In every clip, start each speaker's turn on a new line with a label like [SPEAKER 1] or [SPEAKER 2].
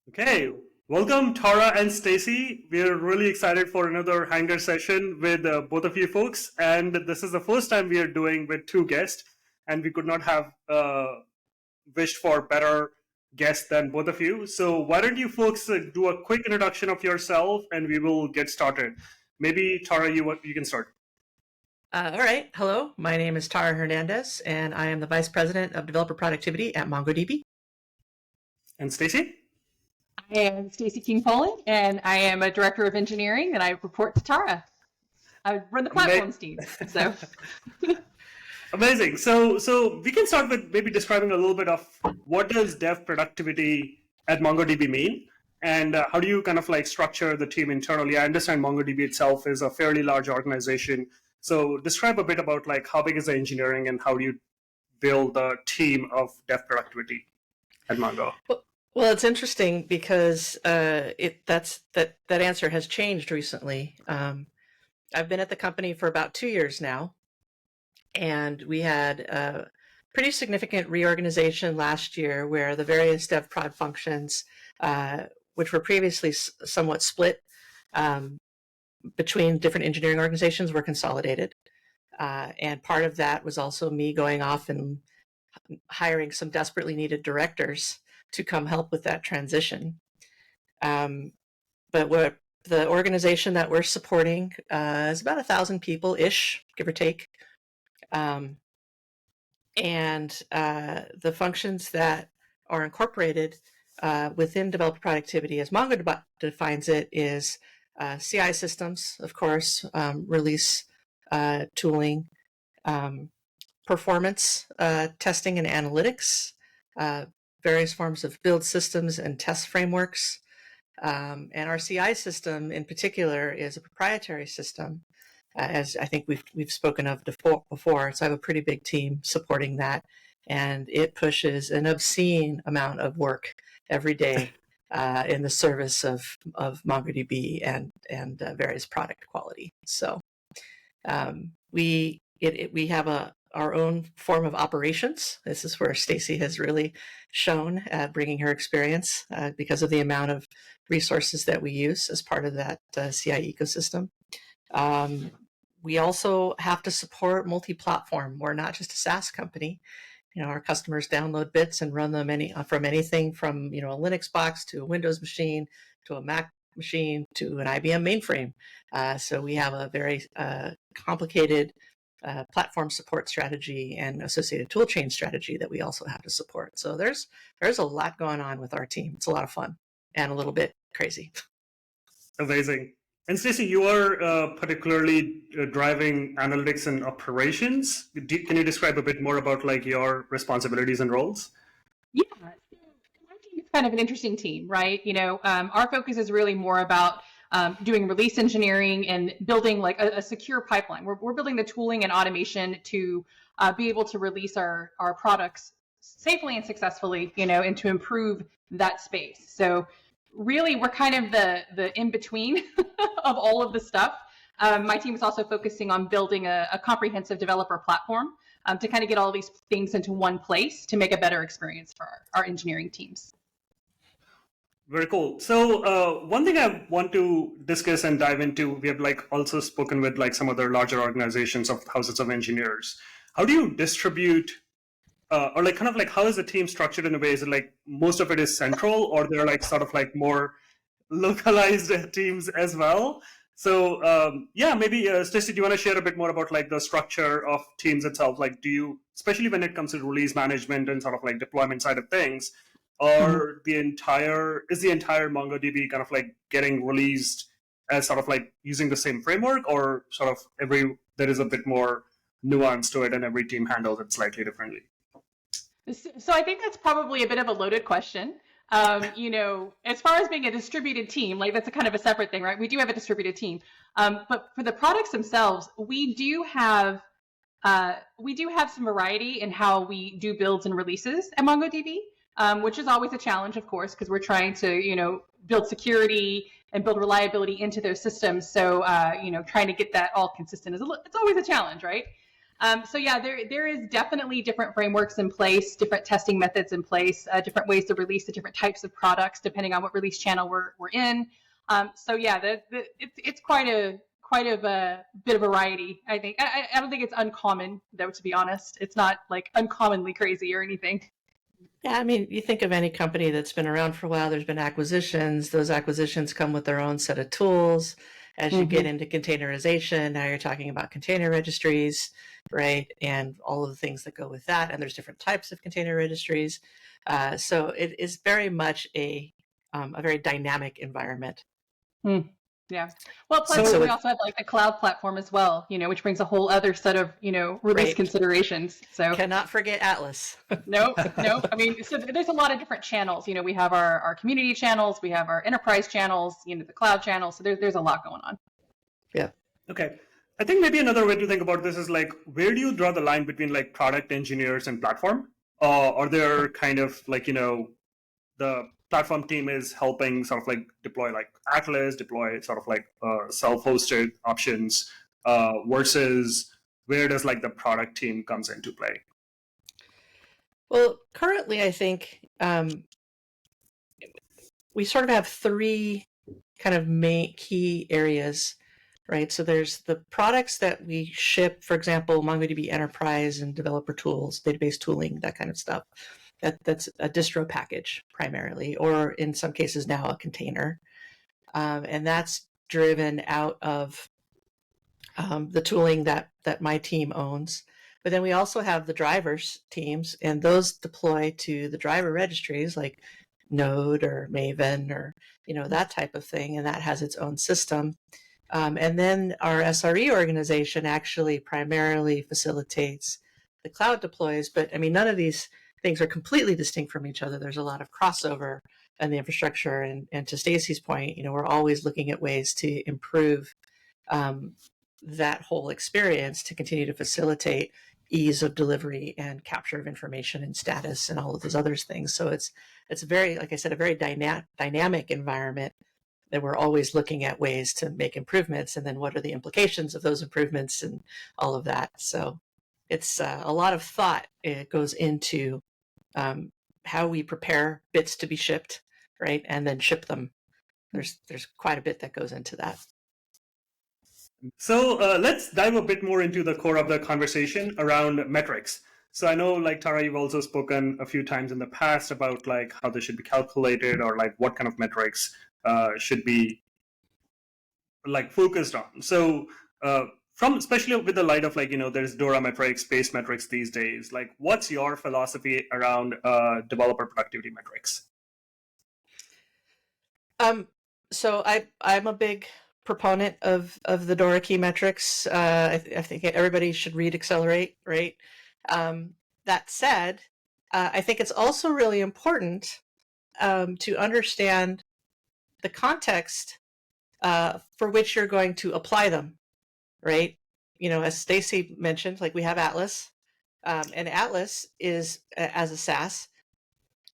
[SPEAKER 1] Okay, welcome Tara and Stacey. We're really excited for another Hanger session with both of you folks. And this is the first time we are doing with two guests, and we could not have wished for better guests than both of you. So why don't you folks do a quick introduction of yourself, and we will get started. Maybe Tara, you can start.
[SPEAKER 2] All right. Hello, my name is Tara Hernandez, and I am the Vice President of Developer Productivity at MongoDB.
[SPEAKER 1] And Stacey?
[SPEAKER 3] I am Stacey King-Poland, and I am a Director of Engineering, and I report to Tara. I run the platforms team. So
[SPEAKER 1] amazing. So we can start with maybe describing a little bit of what does dev productivity at MongoDB mean, and how do you kind of like structure the team internally? I understand MongoDB itself is a fairly large organization. So describe a bit about like how big is the engineering and how do you build a team of dev productivity at Mongo?
[SPEAKER 2] Well, it's interesting because that answer has changed recently. I've been at the company for about 2 years now, and we had a pretty significant reorganization last year where the various dev prod functions, which were previously somewhat split between different engineering organizations, were consolidated. And part of that was also me going off and hiring some desperately needed directors to come help with that transition. But the organization that we're supporting is about 1,000 people-ish, give or take. And the functions that are incorporated within developer productivity, as Mongo defines it, is CI systems, of course, release tooling, performance testing and analytics, various forms of build systems and test frameworks. And our CI system in particular is a proprietary system, as I think we've spoken of before. So I have a pretty big team supporting that, and it pushes an obscene amount of work every day in the service of MongoDB and various product quality. So we have our own form of operations. This is where Stacey has really shown bringing her experience because of the amount of resources that we use as part of that CI ecosystem. We also have to support multi-platform. We're not just a SaaS company. You know, our customers download bits and run them from anything from, you know, a Linux box to a Windows machine to a Mac machine to an IBM mainframe. So we have a very complicated platform support strategy and associated toolchain strategy that we also have to support. So there's a lot going on with our team. It's a lot of fun and a little bit crazy.
[SPEAKER 1] Amazing. And Stacey, you are particularly driving analytics and operations. Can you describe a bit more about like your responsibilities and roles?
[SPEAKER 3] yeah, so my team is kind of an interesting team, right? You know, our focus is really more about doing release engineering and building like a secure pipeline. We're building the tooling and automation to be able to release our products safely and successfully, you know, and to improve that space. So really, we're kind of the in-between of all of the stuff. My team is also focusing on building a comprehensive developer platform to kind of get all these things into one place to make a better experience for our engineering teams.
[SPEAKER 1] Very cool. So one thing I want to discuss and dive into, we have like also spoken with like some other larger organizations of thousands of engineers. How do you distribute or like kind of like how is the team structured in a way? Is it like most of it is central or they're like sort of like more localized teams as well? So yeah, maybe Stacey, do you want to share a bit more about like the structure of teams itself? Like do you, especially when it comes to release management and sort of like deployment side of things, or is the entire MongoDB kind of like getting released as sort of like using the same framework, or sort of there is a bit more nuance to it and every team handles it slightly differently?
[SPEAKER 3] So I think that's probably a bit of a loaded question. You know, as far as being a distributed team, like that's a kind of a separate thing, right? We do have a distributed team, but for the products themselves, we do have some variety in how we do builds and releases at MongoDB. Which is always a challenge, of course, because we're trying to, you know, build security and build reliability into those systems. So, you know, trying to get that all consistent it's always a challenge, right? So yeah, there is definitely different frameworks in place, different testing methods in place, different ways to release the different types of products depending on what release channel we're in. So yeah, it's quite a bit of variety. I think I don't think it's uncommon though. To be honest, it's not like uncommonly crazy or anything.
[SPEAKER 2] Yeah, I mean, you think of any company that's been around for a while, there's been acquisitions. Those acquisitions come with their own set of tools. As you get into containerization, now you're talking about container registries, right? And all of the things that go with that. And there's different types of container registries. So it is very much a very dynamic environment.
[SPEAKER 3] Yeah. Well, plus
[SPEAKER 1] So-
[SPEAKER 3] we also have like the cloud platform as well, which brings a whole other set of, release
[SPEAKER 2] Right.
[SPEAKER 3] considerations. So
[SPEAKER 2] Cannot forget Atlas.
[SPEAKER 3] no. I mean, so there's a lot of different channels. We have our community channels, we have our enterprise channels, the cloud channels. So there's a lot going on.
[SPEAKER 2] Yeah.
[SPEAKER 1] Okay. I think maybe another way to think about this is like, where do you draw the line between like product engineers and platform? Are there kind of like, the platform team is helping sort of like deploy like Atlas, deploy sort of like self-hosted options versus where does like the product team comes into play?
[SPEAKER 2] Well, currently, I think we sort of have three kind of main key areas, right? So there's the products that we ship, for example, MongoDB Enterprise and developer tools, database tooling, that kind of stuff. That's a distro package primarily, or in some cases now a container. And that's driven out of the tooling that my team owns. But then we also have the drivers teams, and those deploy to the driver registries like Node or Maven or that type of thing, and that has its own system. And then our SRE organization actually primarily facilitates the cloud deploys. But I mean, none of these things are completely distinct from each other. There's a lot of crossover in the infrastructure. And to Stacey's point, we're always looking at ways to improve that whole experience to continue to facilitate ease of delivery and capture of information and status and all of those other things. So it's very, like I said, a very dynamic environment that we're always looking at ways to make improvements, and then what are the implications of those improvements and all of that. So it's a lot of thought. It goes into how we prepare bits to be shipped, right, and then ship them. There's quite a bit that goes into that.
[SPEAKER 1] So let's dive a bit more into the core of the conversation around metrics. So I know, like Tara, you've also spoken a few times in the past about like how they should be calculated, or like what kind of metrics should be like focused on. So from especially with the light of like there's Dora metrics, space metrics these days. Like, what's your philosophy around developer productivity metrics?
[SPEAKER 2] So I'm a big proponent of the Dora key metrics. I think everybody should read Accelerate, right? That said, I think it's also really important to understand the context for which you're going to apply them, right? As Stacey mentioned, like we have Atlas, and Atlas is, as a SaaS,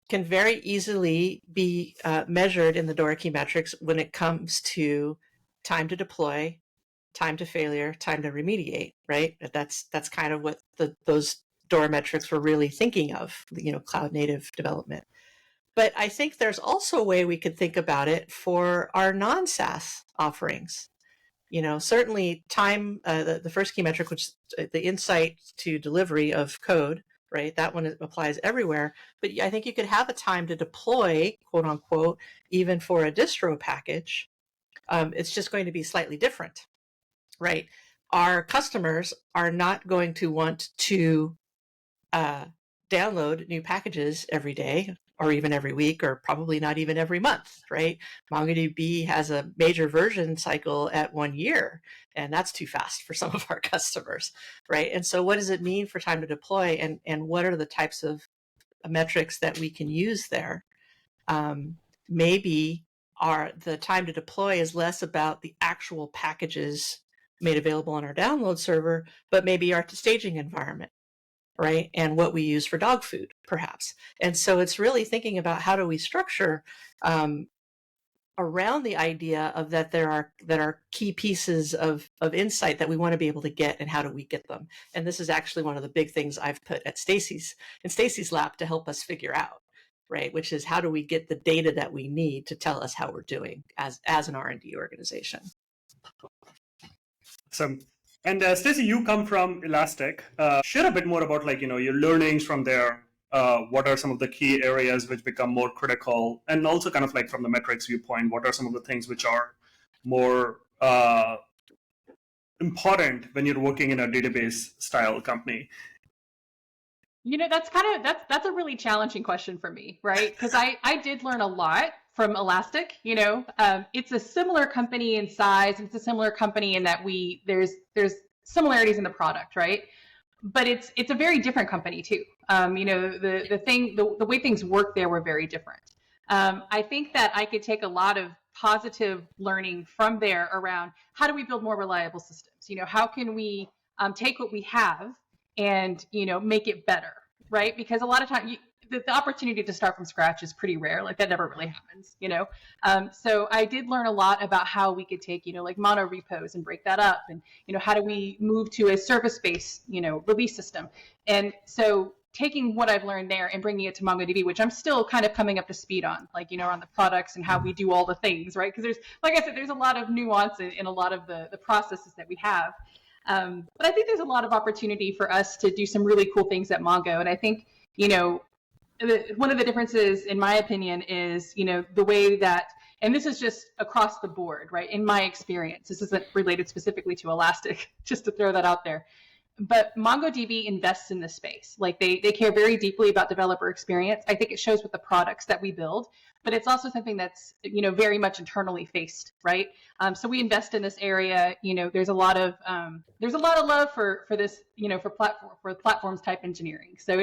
[SPEAKER 2] can very easily be measured in the Dora key metrics when it comes to time to deploy, time to failure, time to remediate, right? That's kind of what those Dora metrics were really thinking of, cloud native development. But I think there's also a way we could think about it for our non-SaaS offerings. Certainly time, the first key metric, which is the insight to delivery of code, right? That one applies everywhere. But I think you could have a time to deploy, quote unquote, even for a distro package. It's just going to be slightly different, right? Our customers are not going to want to download new packages every day, or even every week, or probably not even every month, right? MongoDB has a major version cycle at 1 year, and that's too fast for some of our customers, right? And so what does it mean for time to deploy, and what are the types of metrics that we can use there? Maybe the time to deploy is less about the actual packages made available on our download server, but maybe our staging environment, right? And what we use for dog food, perhaps. And so it's really thinking about how do we structure our around the idea of that there are key pieces of insight that we want to be able to get, and how do we get them? And this is actually one of the big things I've put at Stacey's lab to help us figure out, right? Which is, how do we get the data that we need to tell us how we're doing as an R&D organization?
[SPEAKER 1] So, and Stacey, you come from Elastic. Share a bit more about your learnings from there. What are some of the key areas which become more critical, and also kind of like from the metrics viewpoint, what are some of the things which are more important when you're working in a database style company?
[SPEAKER 3] That's a really challenging question for me, right? Because I did learn a lot from Elastic. It's a similar company in size. It's a similar company in that there's similarities in the product, right? But it's a very different company too. The way things work there were very different. I think that I could take a lot of positive learning from there around how do we build more reliable systems? How can we take what we have and make it better, right? Because a lot of times the opportunity to start from scratch is pretty rare. Like, that never really happens, So I did learn a lot about how we could take like mono repos and break that up, and how do we move to a service-based release system. And so taking what I've learned there and bringing it to MongoDB, which I'm still kind of coming up to speed on, on the products and how we do all the things, right? Because there's a lot of nuance in a lot of the processes that we have. But I think there's a lot of opportunity for us to do some really cool things at Mongo. And I think, one of the differences, in my opinion, is, the way that, and this is just across the board, right? In my experience, this isn't related specifically to Elastic, just to throw that out there. But MongoDB invests in this space. Like, they care very deeply about developer experience. I think it shows with the products that we build, but it's also something that's, very much internally faced, right? So we invest in this area. There's a lot of love for this, for platforms type engineering. So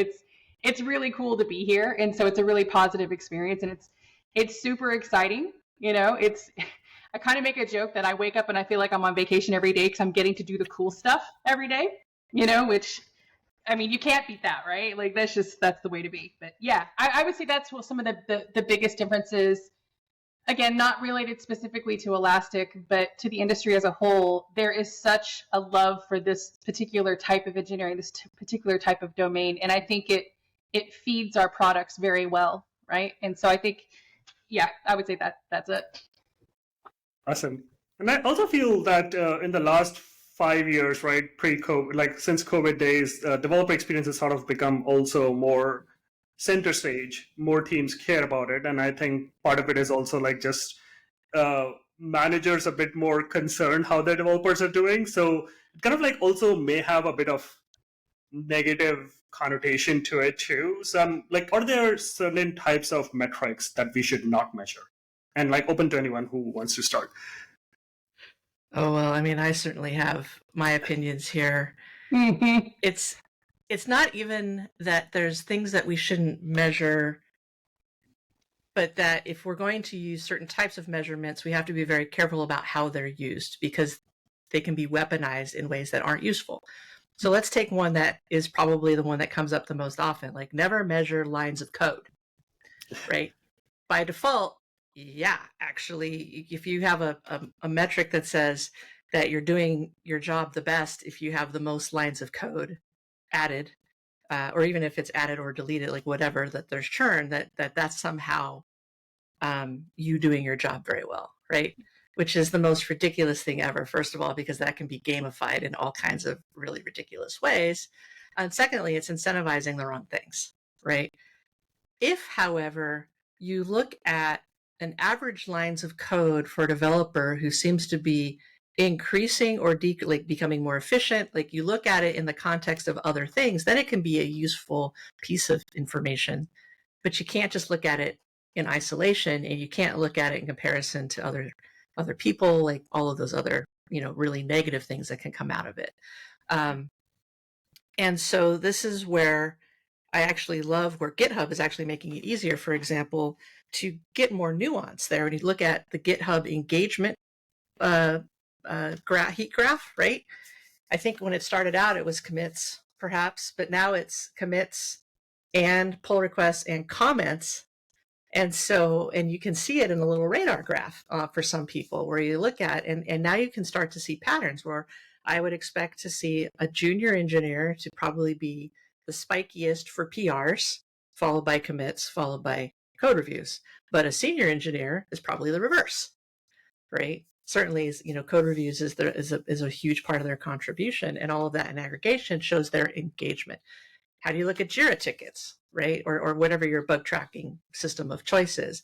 [SPEAKER 3] it's really cool to be here. And so it's a really positive experience, and it's super exciting. I kind of make a joke that I wake up and I feel like I'm on vacation every day because I'm getting to do the cool stuff every day, which, I mean, you can't beat that, right? Like, that's the way to be. But yeah, I would say that's what some of the biggest differences. Again, not related specifically to Elastic, but to the industry as a whole. There is such a love for this particular type of engineering, this particular type of domain. And I think it feeds our products very well, right? And so I think, yeah, I would say that's it.
[SPEAKER 1] Awesome. And I also feel that in the last 5 years, right, pre-COVID, like since COVID days, developer experience has sort of become also more center stage. More teams care about it. And I think part of it is also like just managers a bit more concerned how their developers are doing. So it kind of like also may have a bit of negative connotation to it too. So I'm like, are there certain types of metrics that we should not measure? And like, open to anyone who wants to start.
[SPEAKER 2] Oh, well, I mean, I certainly have my opinions here.
[SPEAKER 3] Mm-hmm.
[SPEAKER 2] It's not even that there's things that we shouldn't measure, but that if we're going to use certain types of measurements, we have to be very careful about how they're used, because they can be weaponized in ways that aren't useful. So let's take one that is probably the one that comes up the most often, like never measure lines of code, right? By default, yeah, actually, if you have a metric that says that you're doing your job the best if you have the most lines of code added, or even if it's added or deleted, like whatever, that there's churn, that's somehow you doing your job very well, right? Which is the most ridiculous thing ever, first of all, because that can be gamified in all kinds of really ridiculous ways. And secondly, it's incentivizing the wrong things, right? If, however, you look at an average lines of code for a developer who seems to be increasing or becoming more efficient, like you look at it in the context of other things, then it can be a useful piece of information. But you can't just look at it in isolation, and you can't look at it in comparison to other people, like all of those other, really negative things that can come out of it. And so this is where I actually love where GitHub is actually making it easier, for example, to get more nuance there. When you look at the GitHub engagement heat graph, right? I think when it started out, it was commits, perhaps, but now it's commits and pull requests and comments And so, and you can see it in a little radar graph for some people where you look at, and now you can start to see patterns where I would expect to see a junior engineer to probably be the spikiest for PRs, followed by commits, followed by code reviews. But a senior engineer is probably the reverse, right? Certainly, code reviews is a huge part of their contribution, and all of that in aggregation shows their engagement. How do you look at Jira tickets, right? Or whatever your bug tracking system of choice is.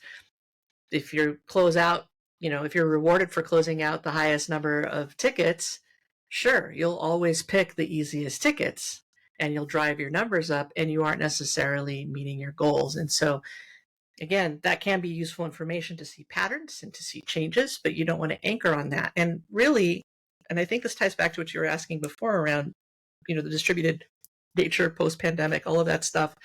[SPEAKER 2] If you close out, if you're rewarded for closing out the highest number of tickets, sure, you'll always pick the easiest tickets and you'll drive your numbers up, and you aren't necessarily meeting your goals. And so, again, that can be useful information to see patterns and to see changes, but you don't want to anchor on that. And really, and I think this ties back to what you were asking before around, the distributed nature, post-pandemic, all of that stuff.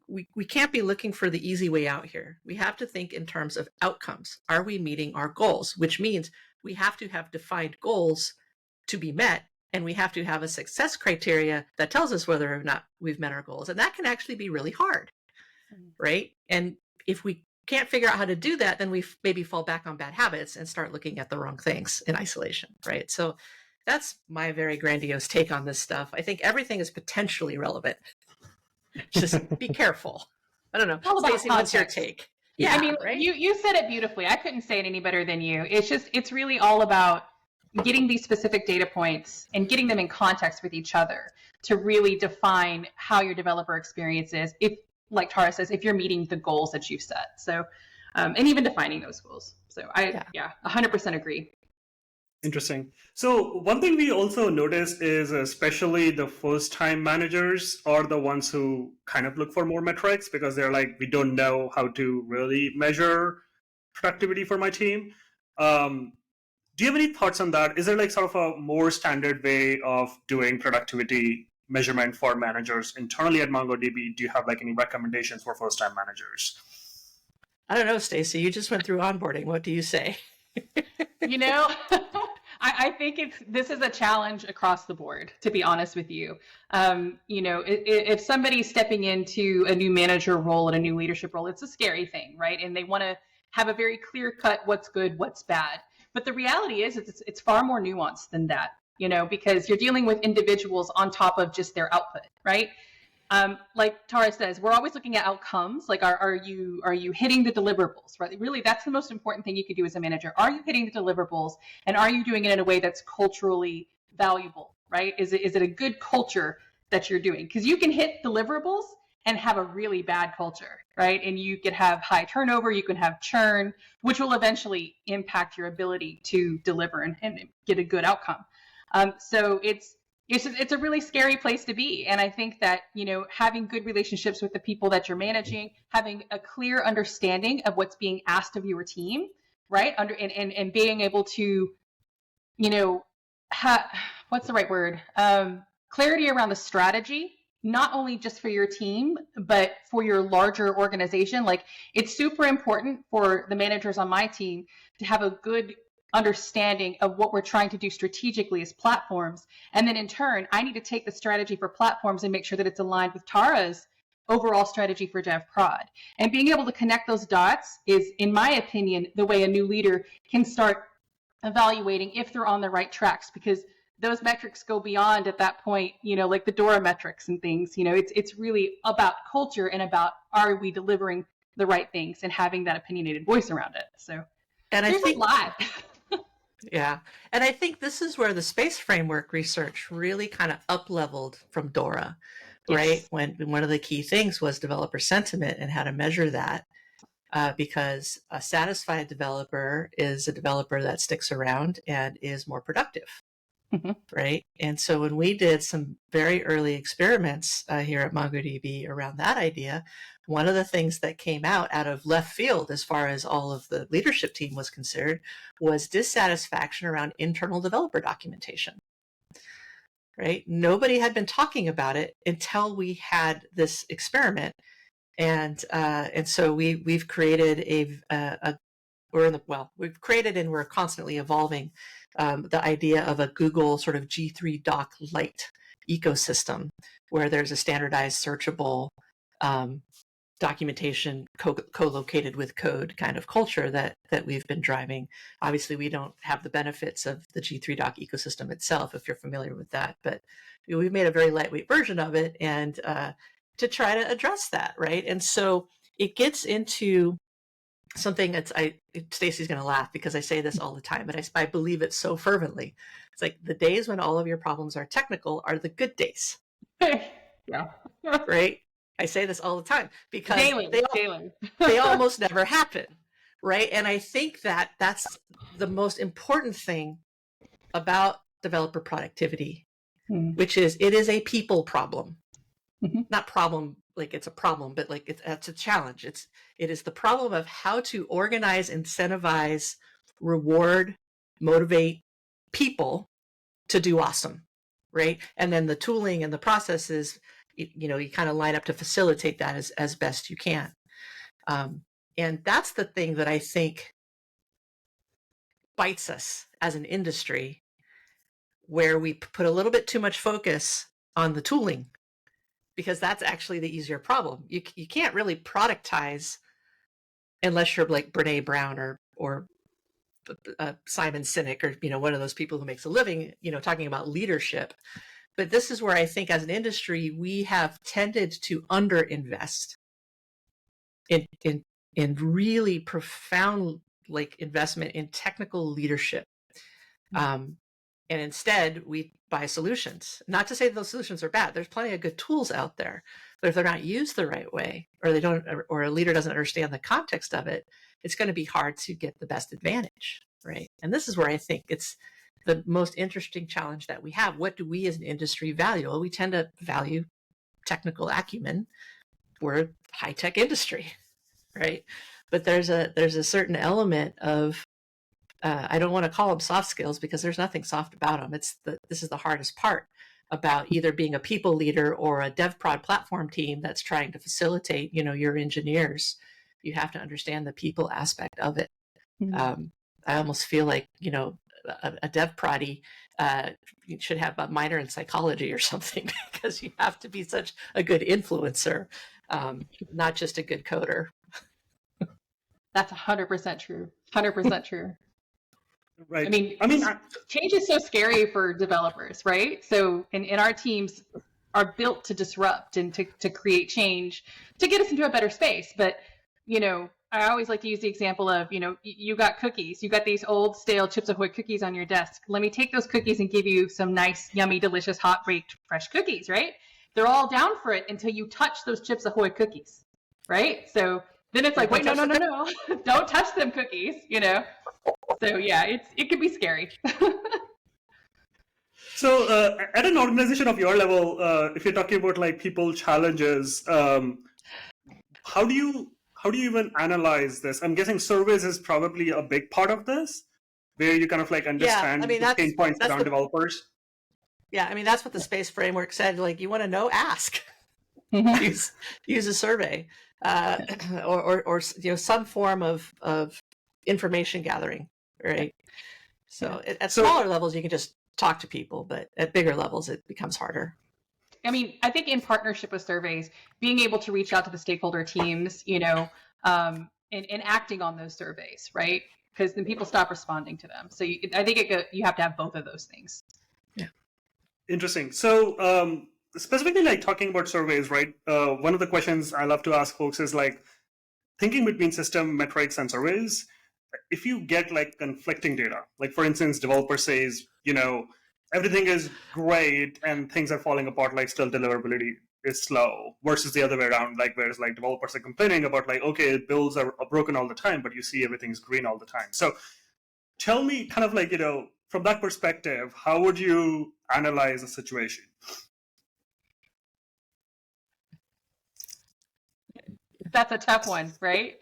[SPEAKER 2] We can't be looking for the easy way out here. We have to think in terms of outcomes. Are we meeting our goals? Which means we have to have defined goals to be met, and we have to have a success criteria that tells us whether or not we've met our goals. And that can actually be really hard, right? And if we can't figure out how to do that, then we maybe fall back on bad habits and start looking at the wrong things in isolation, right? So that's my very grandiose take on this stuff. I think everything is potentially relevant. Just be careful. I don't know. Stacey, what's your take?
[SPEAKER 3] Yeah, I mean, right? You said it beautifully. I couldn't say it any better than you. It's really all about getting these specific data points and getting them in context with each other to really define how your developer experience is. If, like Tara says, if you're meeting the goals that you've set. So, and even defining those goals. So I 100% agree.
[SPEAKER 1] Interesting. So one thing we also notice is especially the first-time managers are the ones who kind of look for more metrics because they're like, we don't know how to really measure productivity for my team. Do you have any thoughts on that? Is there like sort of a more standard way of doing productivity measurement for managers internally at MongoDB? Do you have like any recommendations for first-time managers?
[SPEAKER 2] I don't know, Stacey. You just went through onboarding. What do you say?
[SPEAKER 3] I think this is a challenge across the board, to be honest with you. If somebody's stepping into a new manager role and a new leadership role, it's a scary thing, right? And they want to have a very clear cut what's good, what's bad. But the reality is it's far more nuanced than that, because you're dealing with individuals on top of just their output, right? Like Tara says, we're always looking at outcomes. Like, are you hitting the deliverables, right? Really, that's the most important thing you could do as a manager. Are you hitting the deliverables, and are you doing it in a way that's culturally valuable, right? Is it a good culture that you're doing? Because you can hit deliverables and have a really bad culture, right? And you could have high turnover, you can have churn, which will eventually impact your ability to deliver and get a good outcome. So it's a really scary place to be. And I think that, having good relationships with the people that you're managing, having a clear understanding of what's being asked of your team, right? And being able to, what's the right word? Clarity around the strategy, not only just for your team, but for your larger organization. Like, it's super important for the managers on my team to have a good understanding of what we're trying to do strategically as platforms. And then in turn, I need to take the strategy for platforms and make sure that it's aligned with Tara's overall strategy for DevProd. And being able to connect those dots is, in my opinion, the way a new leader can start evaluating if they're on the right tracks, because those metrics go beyond at that point, like the DORA metrics and things. It's really about culture and about, are we delivering the right things and having that opinionated voice around it. So, and I think a lot.
[SPEAKER 2] Yeah. And I think this is where the space framework research really kind of up-leveled from DORA, right? When one of the key things was developer sentiment and how to measure that, because a satisfied developer is a developer that sticks around and is more productive, right? And so when we did some very early experiments here at MongoDB around that idea, one of the things that came out of left field as far as all of the leadership team was concerned was dissatisfaction around internal developer documentation, right? Nobody had been talking about it until we had this experiment. And so we've created we've created and we're constantly evolving the idea of a Google sort of G3 Doc Lite ecosystem where there's a standardized searchable documentation co-located with code kind of culture that we've been driving. Obviously, we don't have the benefits of the G3 doc ecosystem itself, if you're familiar with that, but we've made a very lightweight version of it, and to try to address that, right? And so it gets into something Stacey's going to laugh because I say this all the time, but I believe it so fervently. It's like the days when all of your problems are technical are the good days.
[SPEAKER 3] Yeah.
[SPEAKER 2] Right? I say this all the time because
[SPEAKER 3] Daily.
[SPEAKER 2] they almost never happen, right? And I think that that's the most important thing about developer productivity, which is it is a people problem. Not problem like it's a problem, but like it's a challenge. It is the problem of how to organize, incentivize, reward, motivate people to do awesome, right? And then the tooling and the processes, you kind of line up to facilitate that as best you can. And that's the thing that I think bites us as an industry, where we put a little bit too much focus on the tooling, because that's actually the easier problem. You can't really productize unless you're like Brene Brown or Simon Sinek, or one of those people who makes a living talking about leadership. But this is where I think as an industry we have tended to underinvest in really profound investment in technical leadership. And instead we buy solutions. Not to say that those solutions are bad. There's plenty of good tools out there, but if they're not used the right way, or a leader doesn't understand the context of it, it's going to be hard to get the best advantage, right? And this is where I think it's the most interesting challenge that we have. What do we as an industry value? Well, we tend to value technical acumen. We're a high-tech industry, right? But there's a certain element of I don't want to call them soft skills because there's nothing soft about them. This is the hardest part about either being a people leader or a dev prod platform team that's trying to facilitate, your engineers. You have to understand the people aspect of it. I almost feel like, a dev proddy should have a minor in psychology or something, because you have to be such a good influencer, not just a good coder.
[SPEAKER 3] That's 100% true. 100% true.
[SPEAKER 1] Right.
[SPEAKER 3] I mean, change is so scary for developers, right? So, and our teams are built to disrupt and to create change to get us into a better space. But, I always like to use the example of, you got cookies, you got these old stale Chips Ahoy cookies on your desk. Let me take those cookies and give you some nice, yummy, delicious, hot baked fresh cookies, right? They're all down for it until you touch those Chips Ahoy cookies, right? So then it's like, wait, no, don't touch them cookies, So yeah, it can be scary.
[SPEAKER 1] So at an organization of your level, if you're talking about people challenges, how do you even analyze this? I'm guessing surveys is probably a big part of this, where you kind of understand the pain points around developers.
[SPEAKER 2] Yeah, that's what the space framework said. You want to know, ask. use a survey, or some form of information gathering, right? So at smaller levels you can just talk to people, but at bigger levels it becomes harder.
[SPEAKER 3] I think in partnership with surveys, being able to reach out to the stakeholder teams, and acting on those surveys, right? Because then people stop responding to them. So I think you have to have both of those things.
[SPEAKER 2] Yeah.
[SPEAKER 1] Interesting. So specifically talking about surveys, right? One of the questions I love to ask folks is thinking between system metrics and surveys. If you get conflicting data, for instance, developer says, everything is great and things are falling apart, still deliverability is slow, versus the other way around, whereas developers are complaining about okay, builds are broken all the time, but you see everything's green all the time. So tell me kind of from that perspective, how would you analyze a situation?
[SPEAKER 3] That's a tough one, right?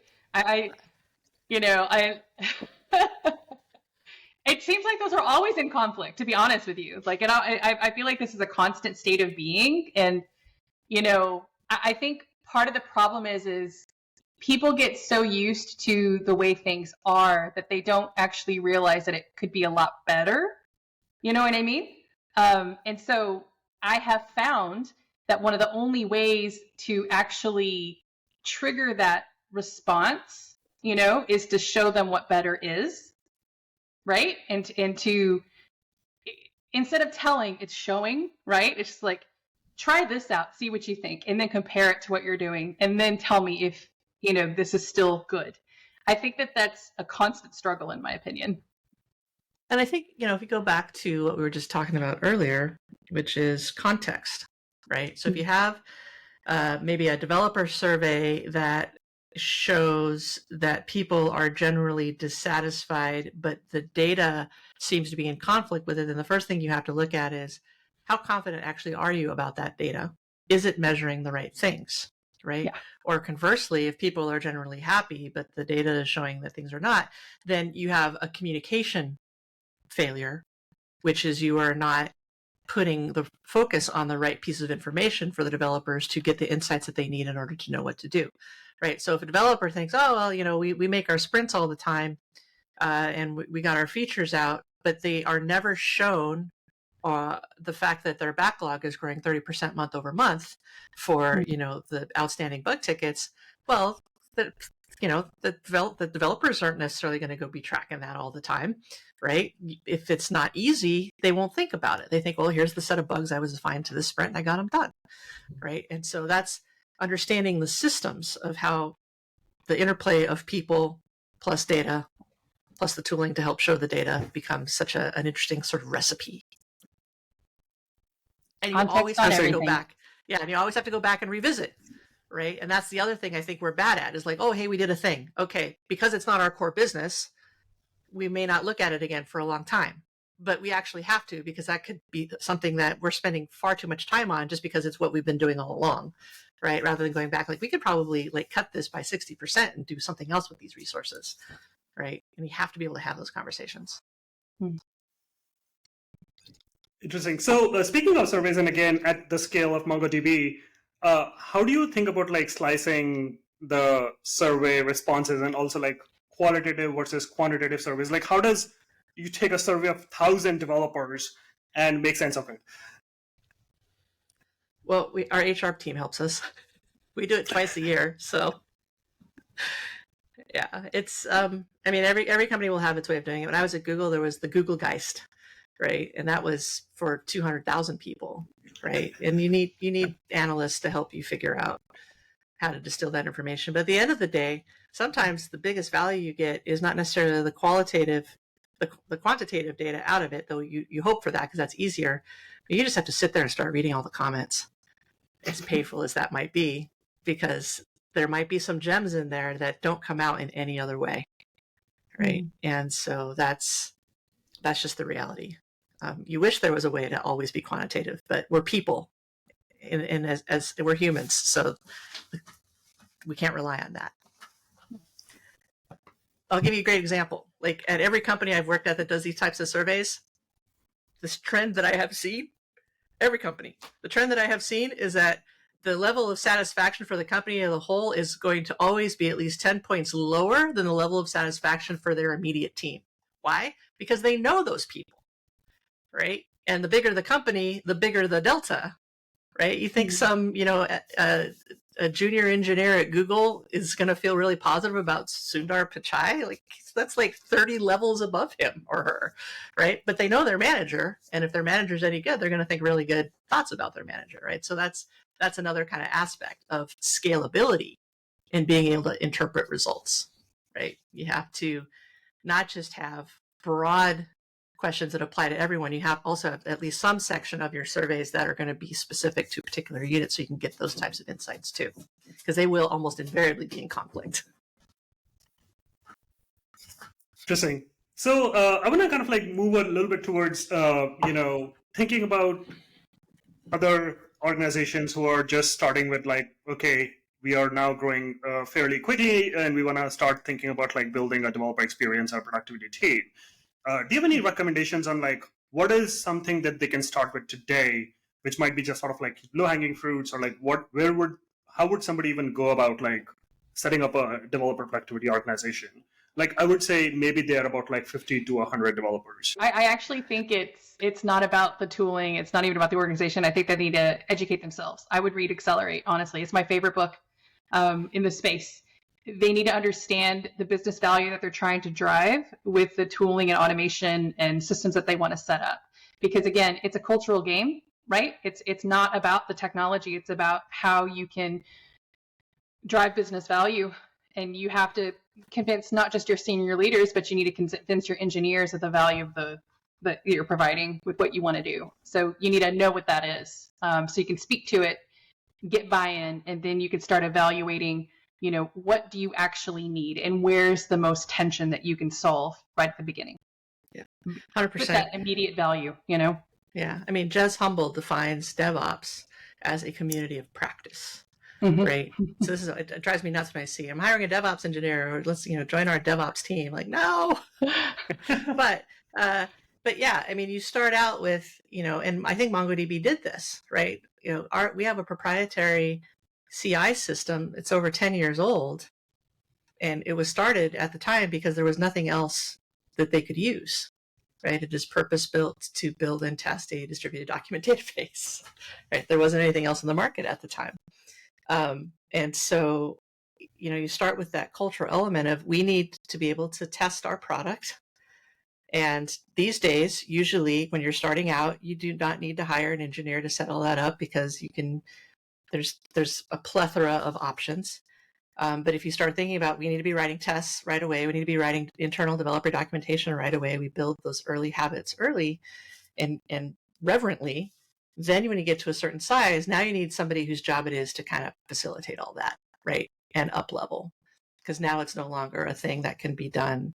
[SPEAKER 3] It seems like those are always in conflict, to be honest with you. I feel like this is a constant state of being. And, I think part of the problem is people get so used to the way things are that they don't actually realize that it could be a lot better. You know what I mean? And so I have found that one of the only ways to actually trigger that response, is to show them what better is, right? And to, instead of telling, it's showing, right? It's just like, try this out, see what you think, and then compare it to what you're doing, and then tell me if, this is still good. I think that that's a constant struggle, in my opinion.
[SPEAKER 2] And I think, if you go back to what we were just talking about earlier, which is context, right? So if you have maybe a developer survey that shows that people are generally dissatisfied, but the data seems to be in conflict with it, then the first thing you have to look at is, how confident actually are you about that data? Is it measuring the right things, right?
[SPEAKER 3] Yeah.
[SPEAKER 2] Or conversely, if people are generally happy, but the data is showing that things are not, then you have a communication failure, which is you are not putting the focus on the right piece of information for the developers to get the insights that they need in order to know what to do, right? So if a developer thinks, oh, well, we make our sprints all the time and we got our features out, but they are never shown the fact that their backlog is growing 30% month over month for, the outstanding bug tickets, well, the developers aren't necessarily going to go be tracking that all the time, right? If it's not easy, they won't think about it. They think, well, here's the set of bugs I was assigned to this sprint and I got them done, right? And so that's understanding the systems of how the interplay of people plus data plus the tooling to help show the data becomes such an interesting sort of recipe. And you always have to go back. Yeah, and you always have to go back and revisit, right? And that's the other thing I think we're bad at is like, oh, hey, we did a thing. Okay, because it's not our core business, we may not look at it again for a long time. But we actually have to, because that could be something that we're spending far too much time on just because it's what we've been doing all along, right? Rather than going back, like we could probably cut this by 60% and do something else with these resources, right? And we have to be able to have those conversations.
[SPEAKER 1] Interesting. So speaking of surveys, and again, at the scale of MongoDB, how do you think about slicing the survey responses and also qualitative versus quantitative surveys? How does you take a survey of 1,000 developers and make sense of it?
[SPEAKER 2] Well, our HR team helps us. We do it twice a year. So yeah, it's, every company will have its way of doing it. When I was at Google, there was the Google Geist, right? And that was for 200,000 people, right? And you need analysts to help you figure out how to distill that information. But at the end of the day, sometimes the biggest value you get is not necessarily the quantitative data out of it, though you hope for that because that's easier. But you just have to sit there and start reading all the comments, as painful as that might be, because there might be some gems in there that don't come out in any other way, right? And so that's just the reality. You wish there was a way to always be quantitative, but we're people, and as we're humans, so we can't rely on that. I'll give you a great example. At every company I've worked at that does these types of surveys, this trend that I have seen, every company, the trend that I have seen is that the level of satisfaction for the company as a whole is going to always be at least 10 points lower than the level of satisfaction for their immediate team. Why? Because they know those people, right? And the bigger the company, the bigger the delta, right? You think some, a junior engineer at Google is going to feel really positive about Sundar Pichai? That's 30 levels above him or her, right? But they know their manager, and if their manager's any good, they're going to think really good thoughts about their manager, right? So that's another kind of aspect of scalability in being able to interpret results, right? You have to not just have broad questions that apply to everyone. You also have at least some section of your surveys that are going to be specific to a particular unit, so you can get those types of insights too, because they will almost invariably be in conflict.
[SPEAKER 1] Interesting. So I want to kind of move a little bit towards thinking about other organizations who are just starting with okay, we are now growing fairly quickly, and we want to start thinking about building a developer experience or productivity team. Do you have any recommendations on what is something that they can start with today, which might be just sort of low-hanging fruits, or how would somebody even go about setting up a developer productivity organization? I would say maybe they're about 50 to 100 developers.
[SPEAKER 3] I actually think it's not about the tooling. It's not even about the organization. I think they need to educate themselves. I would read Accelerate, honestly. It's my favorite book. in the space. They need to understand the business value that they're trying to drive with the tooling and automation and systems that they want to set up. Because again, it's a cultural game, right? It's not about the technology. It's about how you can drive business value. And you have to convince not just your senior leaders, but you need to convince your engineers of the value of that you're providing with what you want to do. So you need to know what that is, so you can speak to it, get buy-in, and then you can start evaluating, what do you actually need and where's the most tension that you can solve right at the beginning.
[SPEAKER 2] Yeah, 100%.
[SPEAKER 3] With that immediate value,
[SPEAKER 2] Yeah, I mean, Jez Humble defines DevOps as a community of practice.
[SPEAKER 3] Mm-hmm.
[SPEAKER 2] Right. So it drives me nuts when I see I'm hiring a DevOps engineer, or let's join our DevOps team. Like, no. but yeah, I mean, you start out with and I think MongoDB did this, right? We have a proprietary CI system. It's over 10 years old, and it was started at the time because there was nothing else that they could use. Right, it is purpose built to build and test a distributed document database. Right, there wasn't anything else in the market at the time. And so, you start with that cultural element of we need to be able to test our product. And these days, usually when you're starting out, you do not need to hire an engineer to set all that up because there's a plethora of options. But if you start thinking about, we need to be writing tests right away, we need to be writing internal developer documentation right away, we build those early habits early and reverently. Then when you get to a certain size, now you need somebody whose job it is to kind of facilitate all that, right? And up level, because now it's no longer a thing that can be done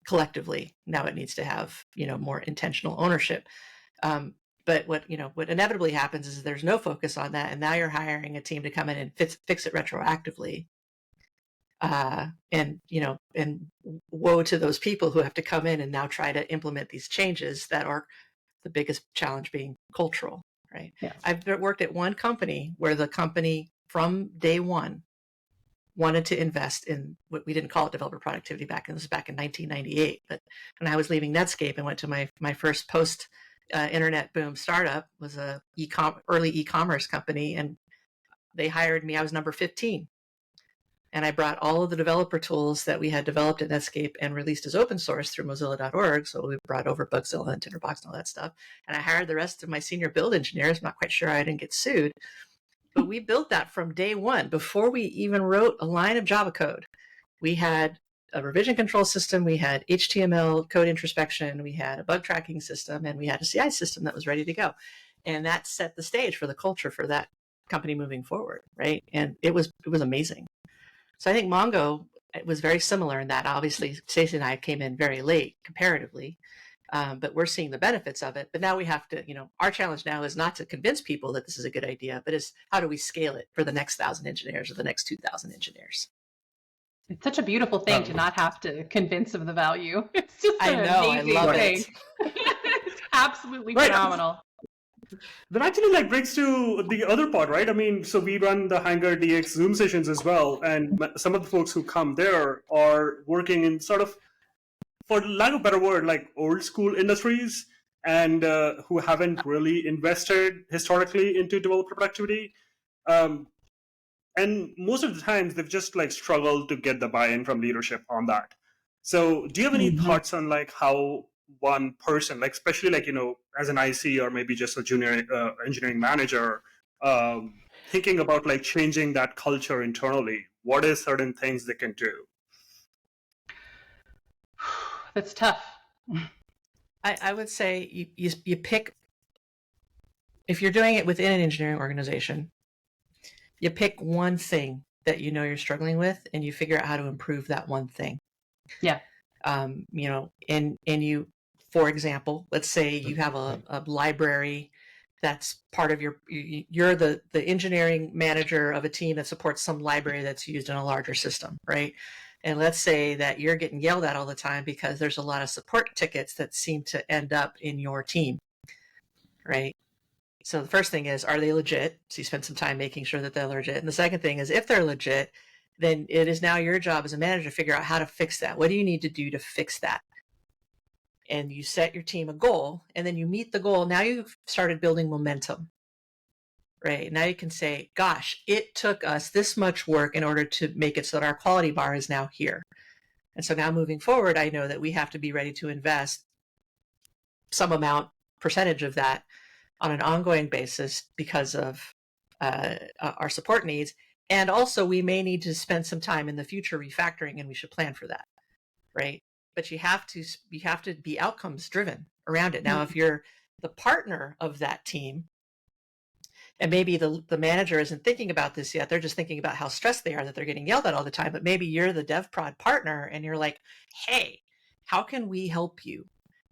[SPEAKER 2] collectively. Now it needs to have, more intentional ownership. But what inevitably happens is there's no focus on that. And now you're hiring a team to come in and fix it retroactively. And woe to those people who have to come in and now try to implement these changes that are the biggest challenge being cultural, right?
[SPEAKER 3] Yeah.
[SPEAKER 2] I've worked at one company where the company from day one wanted to invest in what we didn't call it developer productivity back in 1998. But when I was leaving Netscape and went to my first post internet boom startup, was a early e-commerce company, and they hired me. I was number 15. And I brought all of the developer tools that we had developed at Netscape and released as open source through Mozilla.org. So we brought over Bugzilla and Tinderbox and all that stuff. And I hired the rest of my senior build engineers. I'm not quite sure I didn't get sued. But we built that from day one. Before we even wrote a line of Java code, we had a revision control system, we had HTML code introspection, we had a bug tracking system, and we had a CI system that was ready to go. And that set the stage for the culture for that company moving forward, right? And it was amazing. So I think Mongo was very similar in that. Obviously, Stacey and I came in very late comparatively, but we're seeing the benefits of it. But now we have to, our challenge now is not to convince people that this is a good idea, but is how do we scale it for the next 1,000 engineers or the next 2,000 engineers?
[SPEAKER 3] It's such a beautiful thing to not have to convince of the value. It's just an amazing
[SPEAKER 2] I love
[SPEAKER 3] thing.
[SPEAKER 2] it.
[SPEAKER 3] It's absolutely phenomenal.
[SPEAKER 1] That actually brings to the other part, right? I mean, so we run the Hangar DX Zoom sessions as well, and some of the folks who come there are working in sort of, for lack of a better word, like old school industries, and who haven't really invested historically into developer productivity. And most of the times they've just struggled to get the buy-in from leadership on that. So do you have any thoughts on how one person, especially as an IC or maybe just a junior engineering manager, thinking about changing that culture internally? What is certain things they can do?
[SPEAKER 3] That's tough.
[SPEAKER 2] I would say you pick, if you're doing it within an engineering organization, you pick one thing that you're struggling with, and you figure out how to improve that one thing.
[SPEAKER 3] Yeah.
[SPEAKER 2] And you, for example, let's say you have a library that's part of you're the engineering manager of a team that supports some library that's used in a larger system, right? And let's say that you're getting yelled at all the time because there's a lot of support tickets that seem to end up in your team, right? So the first thing is, are they legit? So you spend some time making sure that they're legit. And the second thing is, if they're legit, then it is now your job as a manager to figure out how to fix that. What do you need to do to fix that? And you set your team a goal, and then you meet the goal. Now you've started building momentum. right? Now you can say, gosh, it took us this much work in order to make it so that our quality bar is now here. And so now moving forward, I know that we have to be ready to invest some percentage of that on an ongoing basis because of our support needs. And also we may need to spend some time in the future refactoring, and we should plan for that, right? But you have to be outcomes driven around it. Now, if you're the partner of that team, and maybe the manager isn't thinking about this yet, they're just thinking about how stressed they are that they're getting yelled at all the time, but maybe you're the dev prod partner and you're like, hey, how can we help you?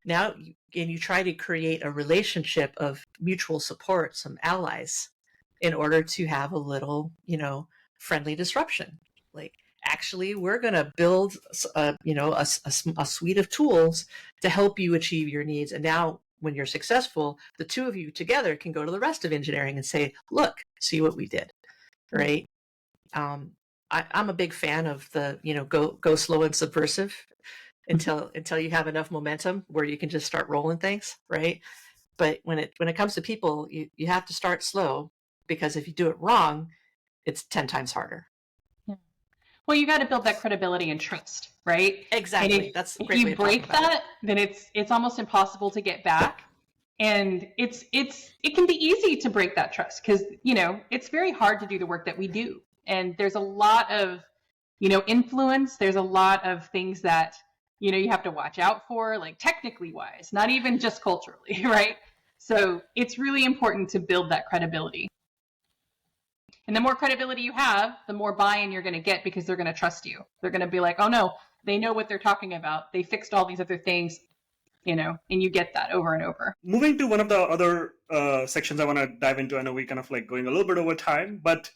[SPEAKER 2] Now, and you try to create a relationship of mutual support, some allies, in order to have a little, friendly disruption. Like, actually, we're going to build, a suite of tools to help you achieve your needs. And now, when you're successful, the two of you together can go to the rest of engineering and say, look, see what we did, right? I'm a big fan of the, go slow and subversive until you have enough momentum where you can just start rolling things, right? But when it comes to people, you have to start slow, because if you do it wrong, it's 10 times harder.
[SPEAKER 3] Well, you got to build that credibility and trust, right?
[SPEAKER 2] Exactly.
[SPEAKER 3] That's a great way of talking about it. If you break that, then it's almost impossible to get back. And it can be easy to break that trust because, it's very hard to do the work that we do. And there's a lot of, influence. There's a lot of things that, you have to watch out for, like technically wise, not even just culturally, right? So it's really important to build that credibility. And the more credibility you have, the more buy-in you're going to get, because they're going to trust you. They're going to be like, oh no, they know what they're talking about. They fixed all these other things, and you get that over and over.
[SPEAKER 1] Moving to one of the other sections I want to dive into, I know we kind of like going a little bit over time, but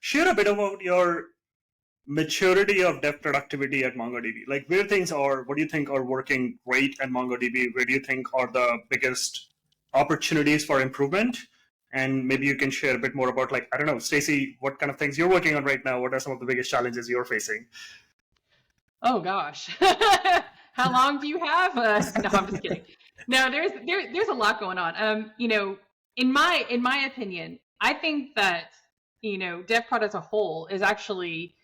[SPEAKER 1] share a bit about your maturity of dev productivity at MongoDB. Like, where things are, what do you think are working great at MongoDB? Where do you think are the biggest opportunities for improvement? And maybe you can share a bit more about, like, I don't know, Stacey, what kind of things you're working on right now? What are some of the biggest challenges you're facing?
[SPEAKER 3] Oh gosh, how long do you have? No, I'm just kidding. No, there's a lot going on. In my opinion, I think that DevProd as a whole is actually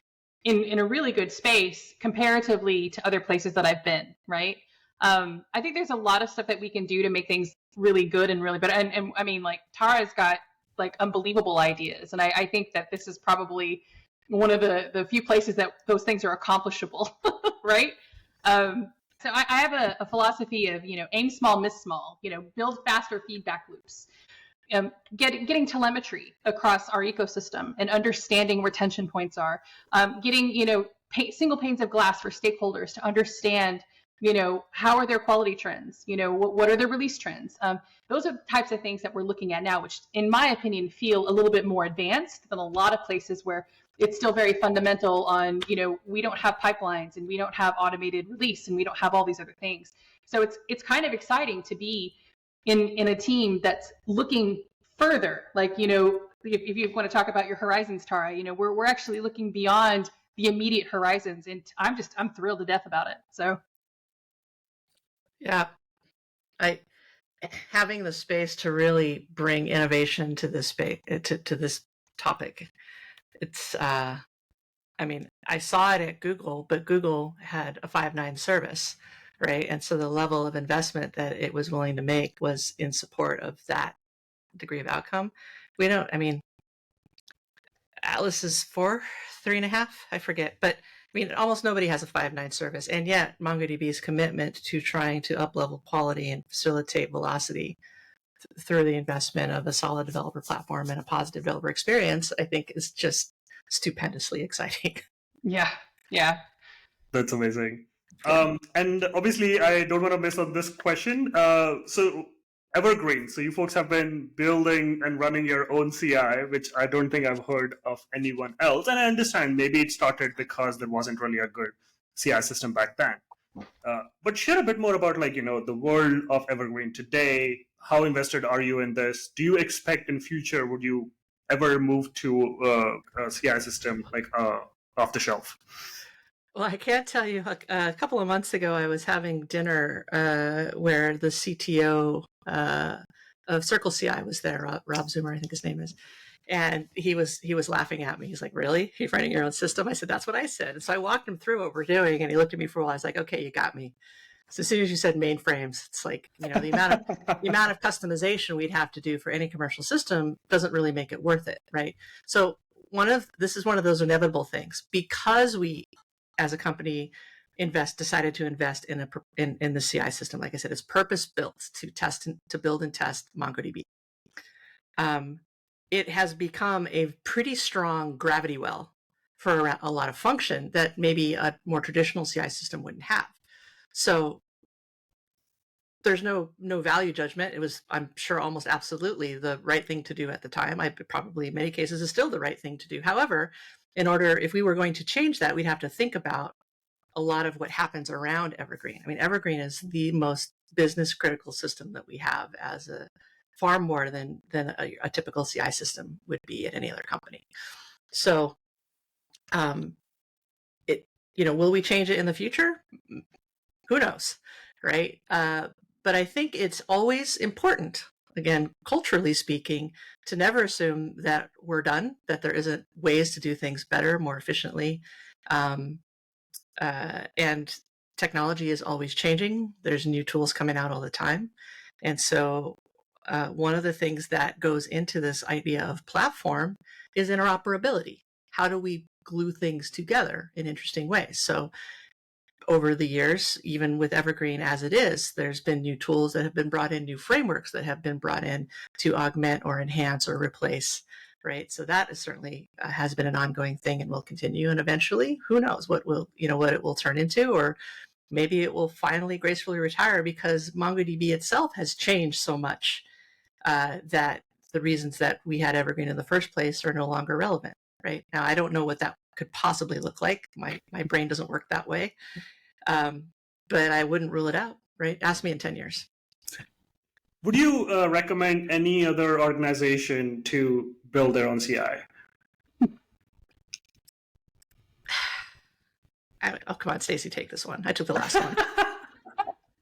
[SPEAKER 3] in a really good space comparatively to other places that I've been. Right. I think there's a lot of stuff that we can do to make things really good and really better. And I mean, like, Tara's got like unbelievable ideas, and I think that this is probably one of the few places that those things are accomplishable, right? So I have a philosophy of, aim small, miss small, build faster feedback loops, getting telemetry across our ecosystem and understanding where tension points are, getting, single panes of glass for stakeholders to understand, how are their quality trends? What are their release trends? Those are the types of things that we're looking at now, which in my opinion feel a little bit more advanced than a lot of places where it's still very fundamental on, we don't have pipelines and we don't have automated release and we don't have all these other things. So it's kind of exciting to be in a team that's looking further. Like, if you want to talk about your horizons, Tara, we're actually looking beyond the immediate horizons, and I'm thrilled to death about it. So.
[SPEAKER 2] Yeah, having the space to really bring innovation to this space, to this topic. It's, I saw it at Google, but Google had a 5.9 service, right? And so the level of investment that it was willing to make was in support of that degree of outcome. Atlas is 3.5, I forget, but almost nobody has a 5.9 service, and yet MongoDB's commitment to trying to up-level quality and facilitate velocity through the investment of a solid developer platform and a positive developer experience, I think is just stupendously exciting.
[SPEAKER 3] Yeah.
[SPEAKER 1] That's amazing. And obviously, I don't want to miss on this question. So Evergreen. So you folks have been building and running your own CI, which I don't think I've heard of anyone else. And I understand maybe it started because there wasn't really a good CI system back then. But share a bit more about, like, the world of Evergreen today. How invested are you in this? Do you expect in future, would you ever move to a CI system like off the shelf?
[SPEAKER 2] Well, I can't tell you. A couple of months ago, I was having dinner where the CTO of Circle CI was there. Rob Zoomer, I think his name is. And he was laughing at me. He's like, "Really? You're writing your own system?" I said, "That's what I said." And so I walked him through what we're doing, and he looked at me for a while. I was like, "Okay, you got me." So as soon as you said mainframes, it's like, the amount of customization we'd have to do for any commercial system doesn't really make it worth it, right? So this is one of those inevitable things, because we, as a company, decided to invest in the CI system. Like I said, it's purpose built to build and test MongoDB. It has become a pretty strong gravity well for a lot of function that maybe a more traditional CI system wouldn't have. So there's no value judgment. It was, I'm sure, almost absolutely the right thing to do at the time. I probably in many cases is still the right thing to do. However, if we were going to change that, we'd have to think about a lot of what happens around Evergreen. I mean, Evergreen is the most business critical system that we have, as far more than a typical CI system would be at any other company. So, will we change it in the future? Who knows, right? But I think it's always important, again, culturally speaking, to never assume that we're done, that there isn't ways to do things better, more efficiently. And technology is always changing. There's new tools coming out all the time. And so one of the things that goes into this idea of platform is interoperability. How do we glue things together in interesting ways? So over the years, even with Evergreen as it is, there's been new tools that have been brought in, new frameworks that have been brought in to augment or enhance or replace, right? So that is certainly has been an ongoing thing and will continue. And eventually, who knows what it will turn into, or maybe it will finally gracefully retire because MongoDB itself has changed so much that the reasons that we had Evergreen in the first place are no longer relevant, right? Now, I don't know what that could possibly look like. My brain doesn't work that way. But I wouldn't rule it out, right? Ask me in 10 years.
[SPEAKER 1] Would you recommend any other organization to build their own CI?
[SPEAKER 2] Oh, come on, Stacey, take this one. I took the last one.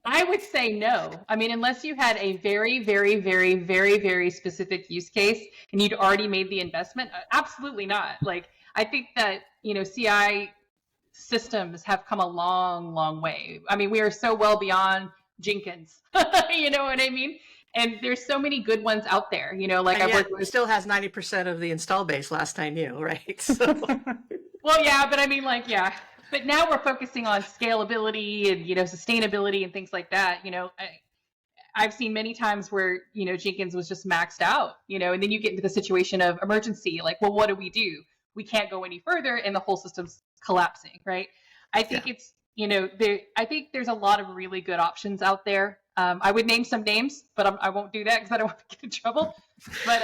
[SPEAKER 3] I would say no. I mean, unless you had a very, very, very, very, very specific use case and you'd already made the investment, absolutely not. Like, I think that, CI systems have come a long, long way. I mean, we are so well beyond Jenkins. You know what I mean? And there's so many good ones out there,
[SPEAKER 2] it still has 90% of the install base last I knew, right? So.
[SPEAKER 3] Well, yeah, but I mean, yeah. But now we're focusing on scalability and, sustainability and things like that. I've seen many times where, Jenkins was just maxed out, and then you get into the situation of emergency, like, well, what do? We can't go any further and the whole system's collapsing, right? I think it's, I think there's a lot of really good options out there. I would name some names, but I won't do that because I don't want to get in trouble. But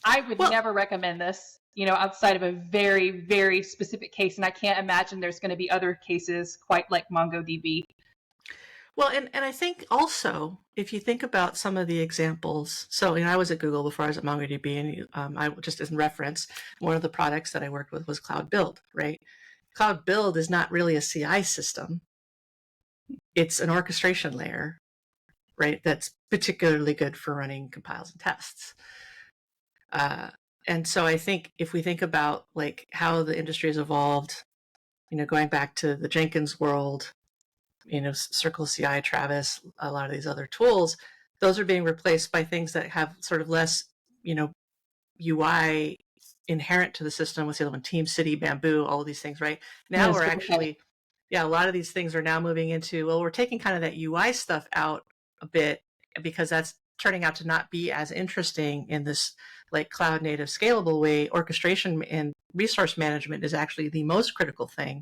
[SPEAKER 3] I would never recommend this, outside of a very, very specific case. And I can't imagine there's going to be other cases quite like MongoDB.
[SPEAKER 2] Well, and I think also, if you think about some of the examples, so I was at Google before I was at MongoDB, and I just as in reference, one of the products that I worked with was Cloud Build, right? Cloud Build is not really a CI system. It's an orchestration layer, right? That's particularly good for running compiles and tests. And so I think if we think about like how the industry has evolved, going back to the Jenkins world, Circle CI, Travis, a lot of these other tools, those are being replaced by things that have sort of less, UI inherent to the system. What's the other one? Team City, Bamboo, all of these things, right? Now we're actually, a lot of these things are now moving into, we're taking kind of that UI stuff out a bit because that's turning out to not be as interesting in this like cloud native scalable way. Orchestration and resource management is actually the most critical thing.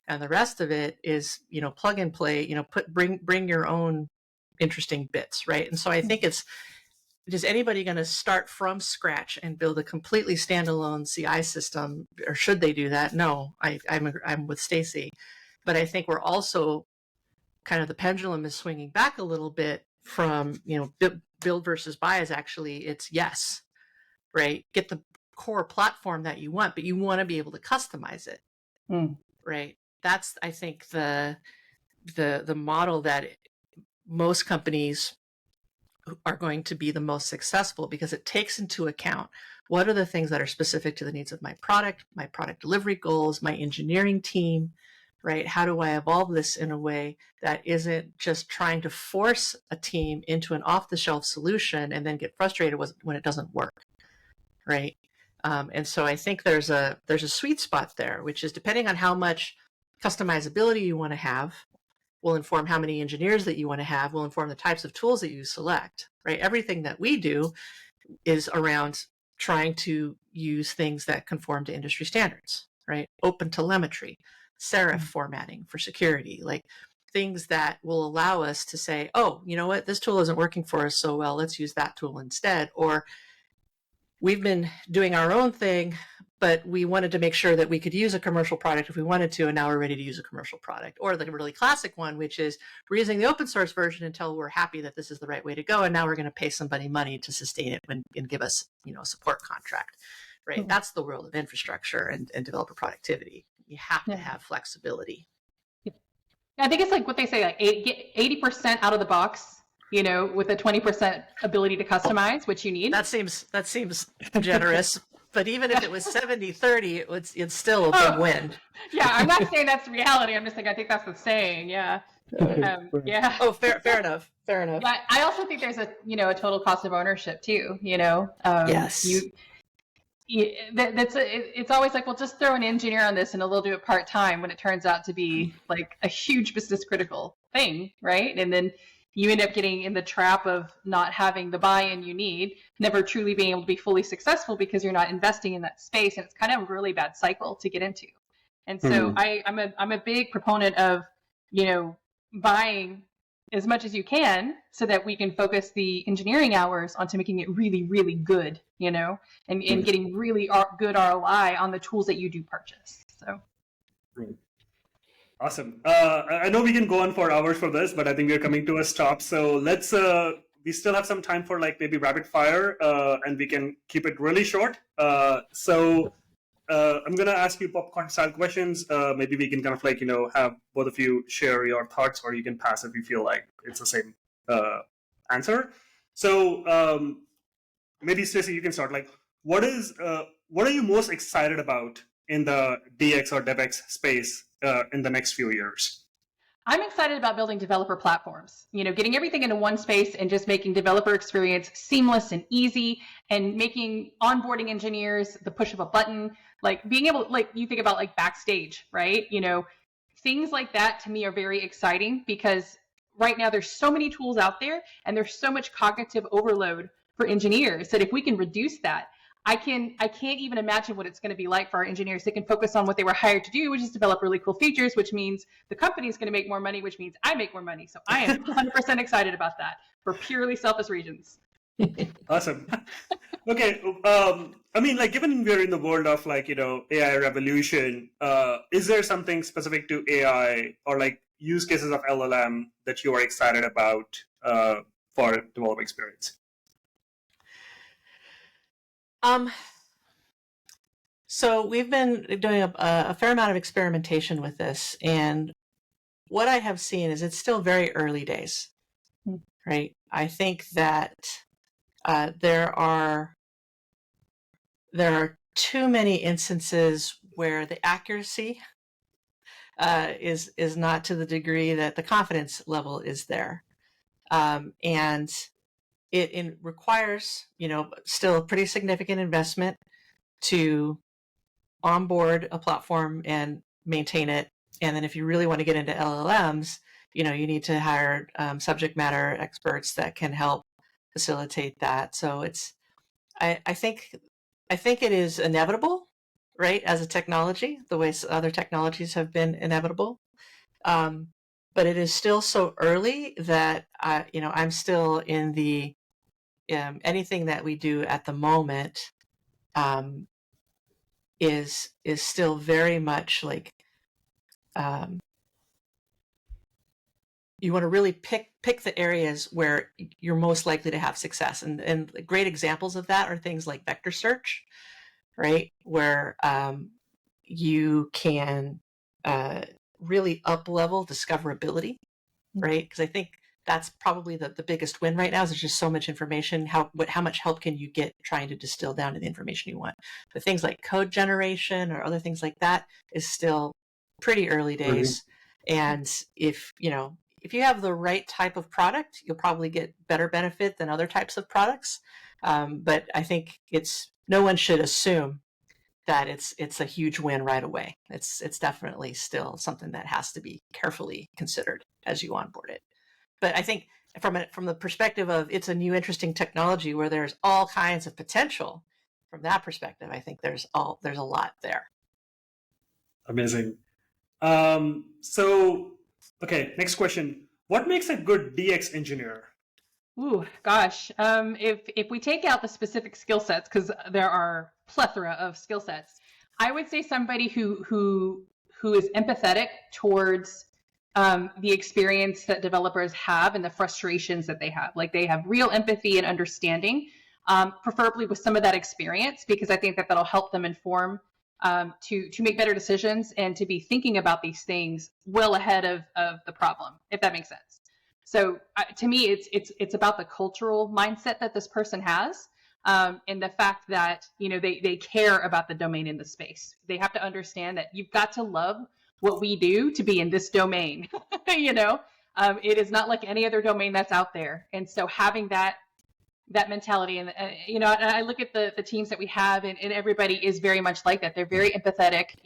[SPEAKER 2] And the rest of it is, plug and play, bring your own interesting bits, right? And so I think is anybody going to start from scratch and build a completely standalone CI system, or should they do that? No, I'm with Stacey, but I think we're also kind of the pendulum is swinging back a little bit from, build versus buy is actually it's yes, right? Get the core platform that you want, but you want to be able to customize it, right? That's, I think, the model that most companies are going to be the most successful, because it takes into account what are the things that are specific to the needs of my product delivery goals, my engineering team, right? How do I evolve this in a way that isn't just trying to force a team into an off-the-shelf solution and then get frustrated when it doesn't work, right? And so I think there's a sweet spot there, which is depending on how much customizability you want to have, will inform how many engineers that you want to have, will inform the types of tools that you select, right? Everything that we do is around trying to use things that conform to industry standards, right? Open telemetry, serif formatting for security, like things that will allow us to say, oh, you know what, this tool isn't working for us so well, let's use that tool instead. Or we've been doing our own thing, but we wanted to make sure that we could use a commercial product if we wanted to, and now we're ready to use a commercial product. Or the really classic one, which is we're using the open source version until we're happy that this is the right way to go, and now we're going to pay somebody money to sustain it and give us, a support contract, right? That's the world of infrastructure and developer productivity. You have to have flexibility.
[SPEAKER 3] I think it's like what they say, like 80% out of the box, with a 20% ability to customize, which you need.
[SPEAKER 2] That seems generous. But even if it was 70-30, it's still a big win.
[SPEAKER 3] Yeah, I'm not saying that's the reality. I'm just saying I think that's the saying. Yeah. Yeah.
[SPEAKER 2] Oh, fair enough. Fair enough.
[SPEAKER 3] Yeah, I also think there's a total cost of ownership too.
[SPEAKER 2] Yes.
[SPEAKER 3] It's always like, well, just throw an engineer on this and they'll do it part time, when it turns out to be like a huge business critical thing, right? And then you end up getting in the trap of not having the buy-in you need, never truly being able to be fully successful because you're not investing in that space, and it's kind of a really bad cycle to get into. And so I'm a big proponent of buying as much as you can so that we can focus the engineering hours onto making it really, really good, and getting really good ROI on the tools that you do purchase. So.
[SPEAKER 1] Awesome. I know we can go on for hours for this, but I think we're coming to a stop. So let's, we still have some time for like maybe rapid fire, and we can keep it really short. So I'm going to ask you popcorn style questions. Maybe we can kind of like, have both of you share your thoughts, or you can pass if you feel like it's the same answer. So maybe Stacey, you can start. Like, what are you most excited about in the DX or DevX space in the next few years?
[SPEAKER 3] I'm excited about building developer platforms, getting everything into one space and just making developer experience seamless and easy, and making onboarding engineers the push of a button, like being able, like you think about like Backstage, right? Things like that to me are very exciting, because right now there's so many tools out there and there's so much cognitive overload for engineers that if we can reduce that, I can't even imagine what it's going to be like for our engineers. They can focus on what they were hired to do, which is develop really cool features, which means the company is going to make more money, which means I make more money. So I am 100% excited about that for purely selfish reasons.
[SPEAKER 1] Awesome. Okay. I mean, like, given we're in the world of like, AI revolution, is there something specific to AI or like use cases of LLM that you are excited about for developer experience?
[SPEAKER 2] So we've been doing a fair amount of experimentation with this, and what I have seen is it's still very early days, right? I think that there are too many instances where the accuracy is not to the degree that the confidence level is there, and it requires, still a pretty significant investment to onboard a platform and maintain it. And then if you really want to get into LLMs, you need to hire subject matter experts that can help facilitate that. So I think it is inevitable, right? As a technology, the way other technologies have been inevitable. But it is still so early that I'm still in the anything that we do at the moment is still very much like you want to really pick the areas where you're most likely to have success, and great examples of that are things like vector search, right? Where you can really up-level discoverability, right? Because I think that's probably the biggest win right now. Is there's just so much information. How much help can you get trying to distill down to the information you want? But things like code generation or other things like that is still pretty early days. And if you have the right type of product, you'll probably get better benefit than other types of products. But I think no one should assume that it's a huge win right away. It's definitely still something that has to be carefully considered as you onboard it. But I think from the perspective of it's a new interesting technology where there's all kinds of potential, from that perspective, I think there's a lot there.
[SPEAKER 1] Amazing. Okay, next question. What makes a good DX engineer?
[SPEAKER 3] Ooh, gosh. If we take out the specific skill sets, because there are plethora of skill sets, I would say somebody who is empathetic towards the experience that developers have and the frustrations that they have. Like they have real empathy and understanding, preferably with some of that experience, because I think that'll help them inform to make better decisions and to be thinking about these things well ahead of the problem, if that makes sense. So to me, it's about the cultural mindset that this person has, and the fact that they care about the domain in the space. They have to understand that you've got to love what we do to be in this domain. It is not like any other domain that's out there, and so having that mentality, and I look at the teams that we have, and everybody is very much like that. They're very empathetic.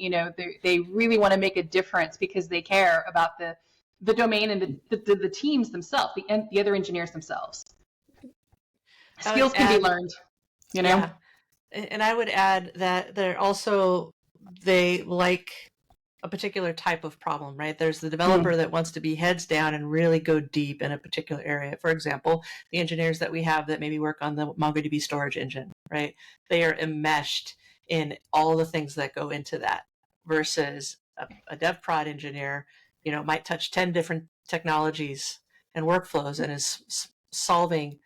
[SPEAKER 3] They really want to make a difference because they care about the domain and the teams themselves, the other engineers themselves. Skills can be learned,
[SPEAKER 2] Yeah. And I would add that they like a particular type of problem, right? There's the developer that wants to be heads down and really go deep in a particular area. For example, the engineers that we have that maybe work on the MongoDB storage engine, right? They are enmeshed in all the things that go into that, versus a dev prod engineer, might touch 10 different technologies and workflows and is solving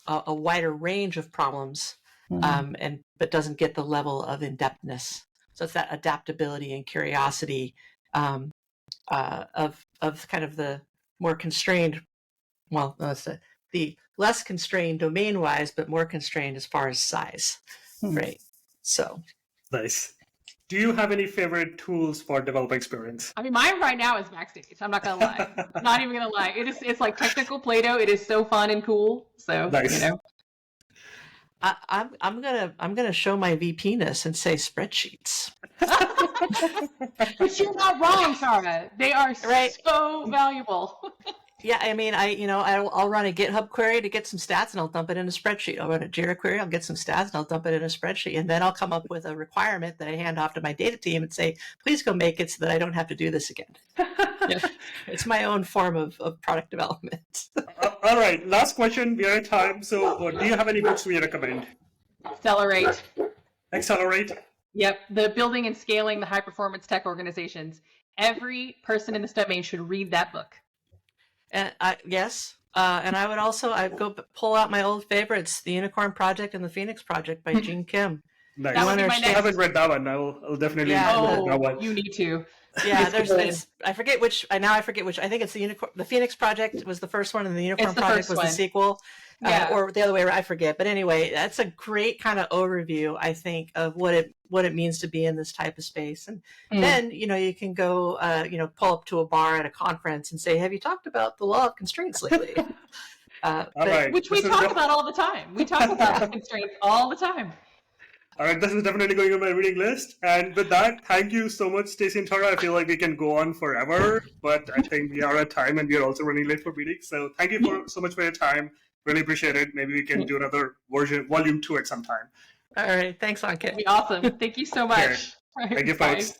[SPEAKER 2] a wider range of problems, but doesn't get the level of in-depthness. So it's that adaptability and curiosity of kind of the more constrained, the less constrained domain-wise, but more constrained as far as size, right? So
[SPEAKER 1] nice. Do you have any favorite tools for developer experience?
[SPEAKER 3] I mean, mine right now is Backstage. I'm not gonna lie. I'm not even gonna lie. It's like technical Play-Doh. It is so fun and cool. So
[SPEAKER 1] nice.
[SPEAKER 2] I'm gonna show my VP-ness and say spreadsheets.
[SPEAKER 3] But you're not wrong, Sarah. They are so valuable.
[SPEAKER 2] Yeah, I mean, I'll run a GitHub query to get some stats, and I'll dump it in a spreadsheet. I'll run a Jira query, I'll get some stats, and I'll dump it in a spreadsheet, and then I'll come up with a requirement that I hand off to my data team and say, "Please go make it so that I don't have to do this again." It's my own form of product development.
[SPEAKER 1] All right, last question. We are at time. So, do you have any books we recommend?
[SPEAKER 3] Accelerate.
[SPEAKER 2] Yep,
[SPEAKER 3] the building and scaling the high performance tech organizations. Every person in this domain should read that book.
[SPEAKER 2] And and I would also go pull out my old favorites, the Unicorn Project and the Phoenix Project by Gene Kim.
[SPEAKER 1] Nice. I haven't read that one. I'll definitely read that one.
[SPEAKER 3] You need to.
[SPEAKER 2] Yeah, I forget which. I think it's the Phoenix Project was the first one, and the Unicorn Project was the sequel. Or the other way around, I forget. But anyway, that's a great kind of overview, I think, of what it means to be in this type of space. And then, you can go, pull up to a bar at a conference and say, "Have you talked about the law of constraints lately?"
[SPEAKER 3] Which we talk about all the time. We talk about the constraints all the time.
[SPEAKER 1] All right, this is definitely going on my reading list. And with that, thank you so much, Stacey and Tara. I feel like we can go on forever, but I think we are at time, and we are also running late for meetings. So thank you so much for your time. Really appreciate it. Maybe we can do another volume 2 at some time.
[SPEAKER 2] All right. Thanks, Ankit.
[SPEAKER 3] That'd be awesome. Thank you so much.
[SPEAKER 1] Okay. Thank you, folks.